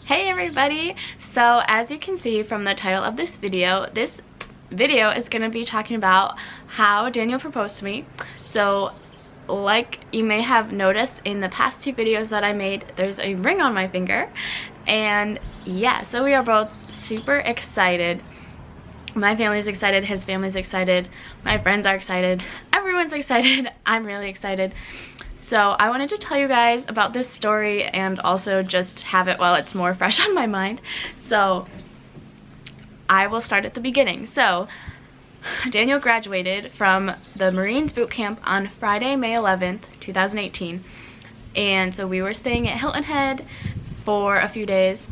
Hey everybody! So as you can see from the title of this video is going to be talking about how Daniel proposed to me. So like you may have noticed in the past two videos that I made, there's a ring on my finger. And yeah, so we are both super excited. My family's excited, his family's excited, my friends are excited, everyone's excited. I'm really excited. So I wanted to tell you guys about this story and also just have it while it's more fresh on my mind. So I will start at the beginning. So Daniel graduated from the Marines boot camp on Friday, May 11th, 2018. And so we were staying at Hilton Head for a few days.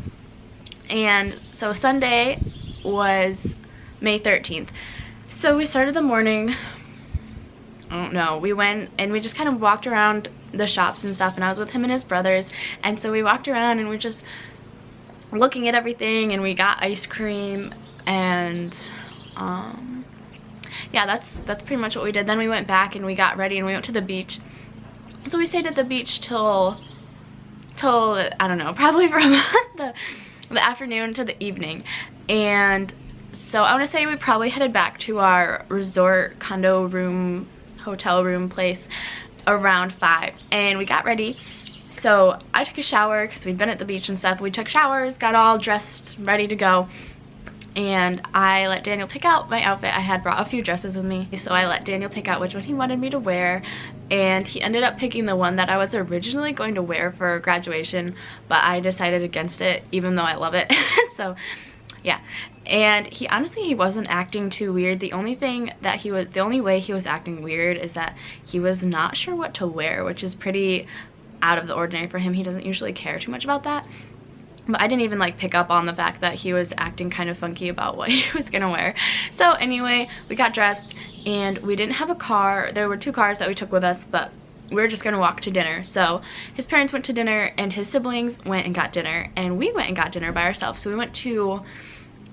And so Sunday was May 13th. So we started the morning. I don't know, we went and we just kind of walked around the shops and stuff, and I was with him and his brothers, and so we walked around and we're just looking at everything, and we got ice cream, and yeah, that's pretty much what we did. Then we went back and we got ready and we went to the beach. So we stayed at the beach till I don't know, probably from the afternoon to the evening. And so I want to say we probably headed back to our resort condo room, hotel room place around 5, and we got ready. So I took a shower because we'd been at the beach and stuff. We took showers, got all dressed, ready to go, and I let Daniel pick out my outfit. I had brought a few dresses with me, so I let Daniel pick out which one he wanted me to wear, and he ended up picking the one that I was originally going to wear for graduation, but I decided against it even though I love it. So yeah, and he honestly wasn't acting too weird. The only way he was acting weird is that he was not sure what to wear, which is pretty out of the ordinary for him. He doesn't usually care too much about that. But I didn't even like pick up on the fact that he was acting kind of funky about what he was gonna wear. So anyway, we got dressed and we didn't have a car. There were 2 cars that we took with us, but we were just gonna walk to dinner. So his parents went to dinner and his siblings went and got dinner, and we went and got dinner by ourselves. So we went to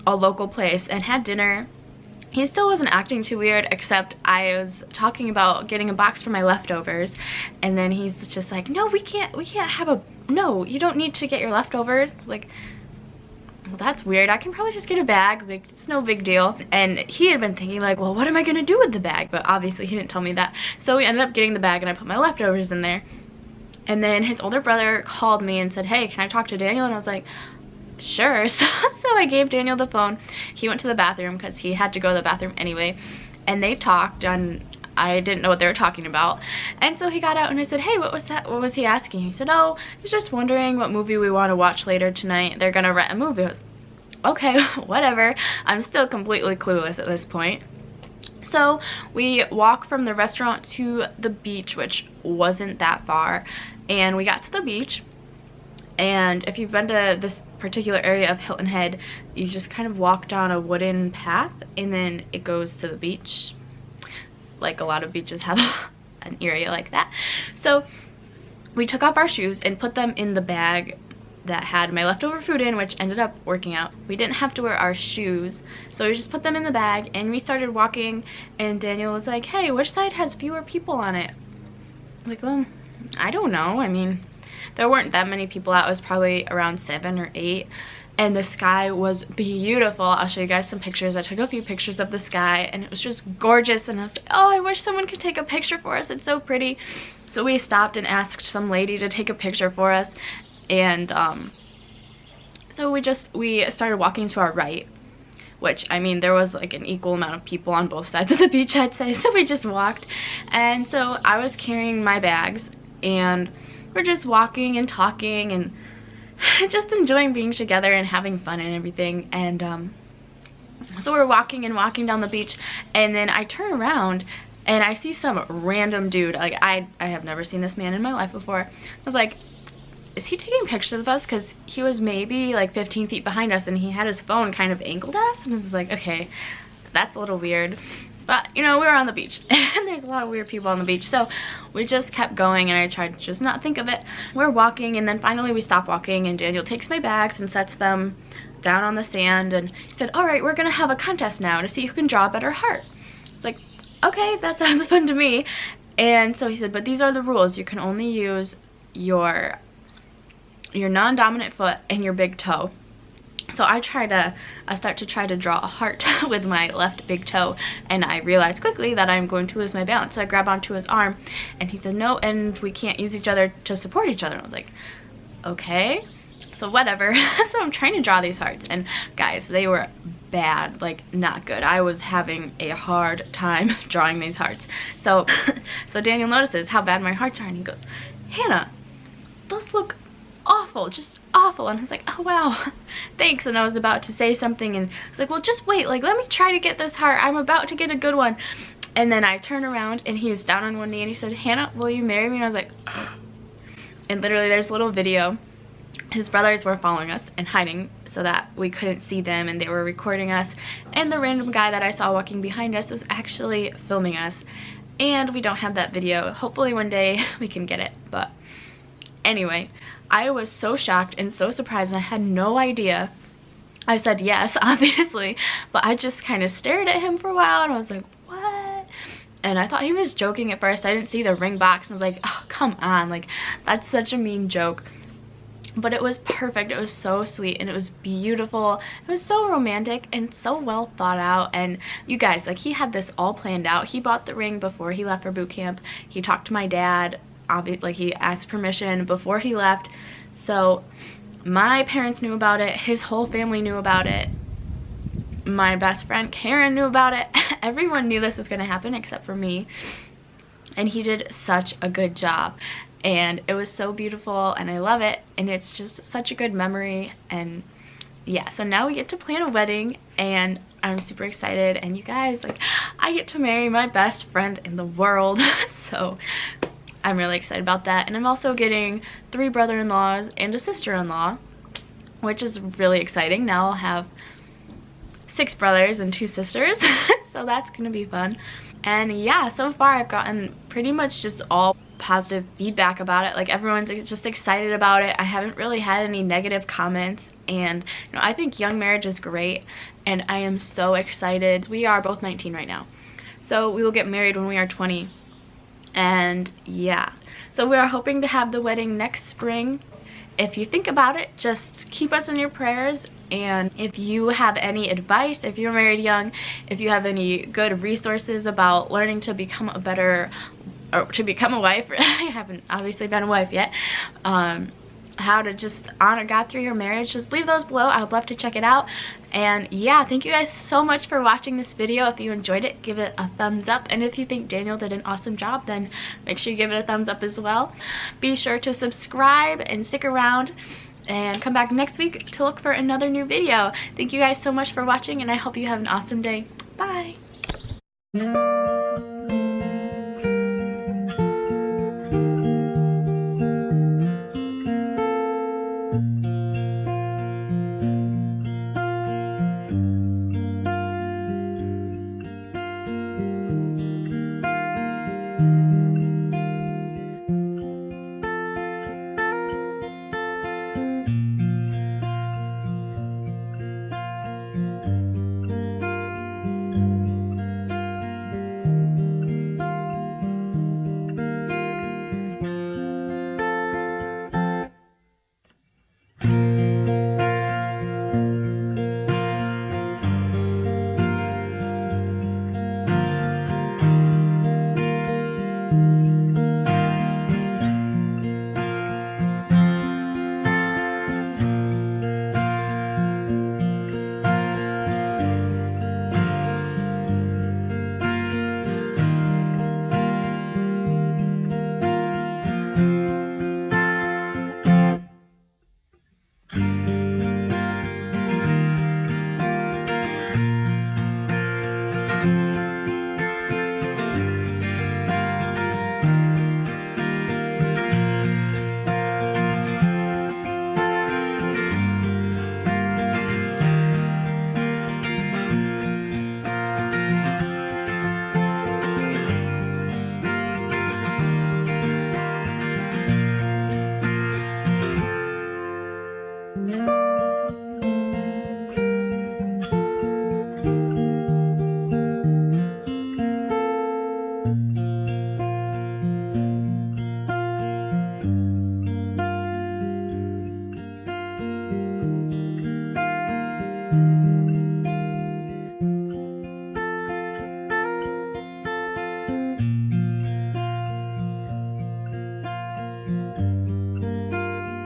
a local place and had dinner. He still wasn't acting too weird, except I was talking about getting a box for my leftovers, and then he's just like, no, we can't have a, no, you don't need to get your leftovers. Like, well, that's weird. I can probably just get a bag, like, it's no big deal. And he had been thinking like, well, what am I gonna do with the bag? But obviously he didn't tell me that. So we ended up getting the bag and I put my leftovers in there. And then his older brother called me and said, hey, can I talk to Daniel? And I was like, sure. So I gave Daniel the phone. He went to the bathroom because he had to go to the bathroom anyway, and they talked, and I didn't know what they were talking about. And so he got out and I said, hey, what was that? What was he asking? He said, oh, he's just wondering what movie we want to watch later tonight. They're gonna rent a movie. I was, okay, whatever. I'm still completely clueless at this point. So we walk from the restaurant to the beach, which wasn't that far, and we got to the beach. And if you've been to this particular area of Hilton Head, you just kind of walk down a wooden path and then it goes to the beach. Like a lot of beaches have an area like that. So we took off our shoes and put them in the bag that had my leftover food in, which ended up working out. We didn't have to wear our shoes, so we just put them in the bag and we started walking, and Daniel was like, hey, which side has fewer people on it? I'm like, well, I don't know. I mean, there weren't that many people out. It was probably around 7 or 8, and the sky was beautiful. I'll show you guys some pictures. I took a few pictures of the sky and it was just gorgeous, and I was like, oh, I wish someone could take a picture for us. It's so pretty. So we stopped and asked some lady to take a picture for us, and so we started walking to our right, which, I mean, there was like an equal amount of people on both sides of the beach, I'd say. So we just walked, and so I was carrying my bags, and we're just walking and talking and just enjoying being together and having fun and everything. And so we're walking and walking down the beach, and then I turn around and I see some random dude. Like, I have never seen this man in my life before. I was like, is he taking pictures of us? Because he was maybe like 15 feet behind us and he had his phone kind of angled at us, and I was like, okay, that's a little weird. But, you know, we were on the beach and there's a lot of weird people on the beach, so we just kept going and I tried to just not think of it. We're walking, and then finally we stop walking and Daniel takes my bags and sets them down on the sand, and he said, all right, we're gonna have a contest now to see who can draw a better heart. It's like, okay, that sounds fun to me. And so he said, but these are the rules. You can only use your your non-dominant foot and your big toe. So I start to try to draw a heart with my left big toe, and I realized quickly that I'm going to lose my balance. So I grab onto his arm, and he said no, and we can't use each other to support each other. And I was like, okay, so whatever. So I'm trying to draw these hearts, and guys, they were bad, like not good. I was having a hard time drawing these hearts. So so Daniel notices how bad my hearts are, and he goes, Hannah, those look awful, just awful. And I was like, oh wow, thanks. And I was about to say something, and I was like, well, just wait, like let me try to get this heart, I'm about to get a good one. And then I turn around, and he's down on one knee, and he said, Hannah, will you marry me? And I was like, and literally there's a little video. His brothers were following us and hiding so that we couldn't see them, and they were recording us, and the random guy that I saw walking behind us was actually filming us, and we don't have that video. Hopefully one day we can get it. But anyway, I was so shocked and so surprised, and I had no idea. I said yes, obviously, but I just kind of stared at him for a while, and I was like, what? And I thought he was joking at first. I didn't see the ring box, and I was like, oh, come on, like that's such a mean joke. But it was perfect. It was so sweet, and it was beautiful. It was so romantic and so well thought out. And you guys, like, he had this all planned out. He bought the ring before he left for boot camp. He talked to my dad, like he asked permission before he left. So my parents knew about it. His whole family knew about it. My best friend Karen knew about it. Everyone knew this was going to happen except for me. And he did such a good job. And it was so beautiful, and I love it, and it's just such a good memory. And yeah, so now we get to plan a wedding, and I'm super excited. And you guys, like, I get to marry my best friend in the world. So I'm really excited about that. And I'm also getting 3 brother-in-laws and a sister-in-law, which is really exciting. Now I'll have 6 brothers and 2 sisters. So that's gonna be fun. And yeah, so far I've gotten pretty much just all positive feedback about it. Like, everyone's just excited about it. I haven't really had any negative comments, and you know, I think young marriage is great, and I am so excited. We are both 19 right now, so we will get married when we are 20. And yeah, so we are hoping to have the wedding next spring. If you think about it, just keep us in your prayers. And if you have any advice, if you're married young, if you have any good resources about learning to become a better, or to become a wife, I haven't obviously been a wife yet, how to just honor God through your marriage, just leave those below. I would love to check it out. And yeah, thank you guys so much for watching this video. If you enjoyed it, give it a thumbs up, and if you think Daniel did an awesome job, then make sure you give it a thumbs up as well. Be sure to subscribe and stick around, and come back next week to look for another new video. Thank you guys so much for watching, and I hope you have an awesome day. Bye.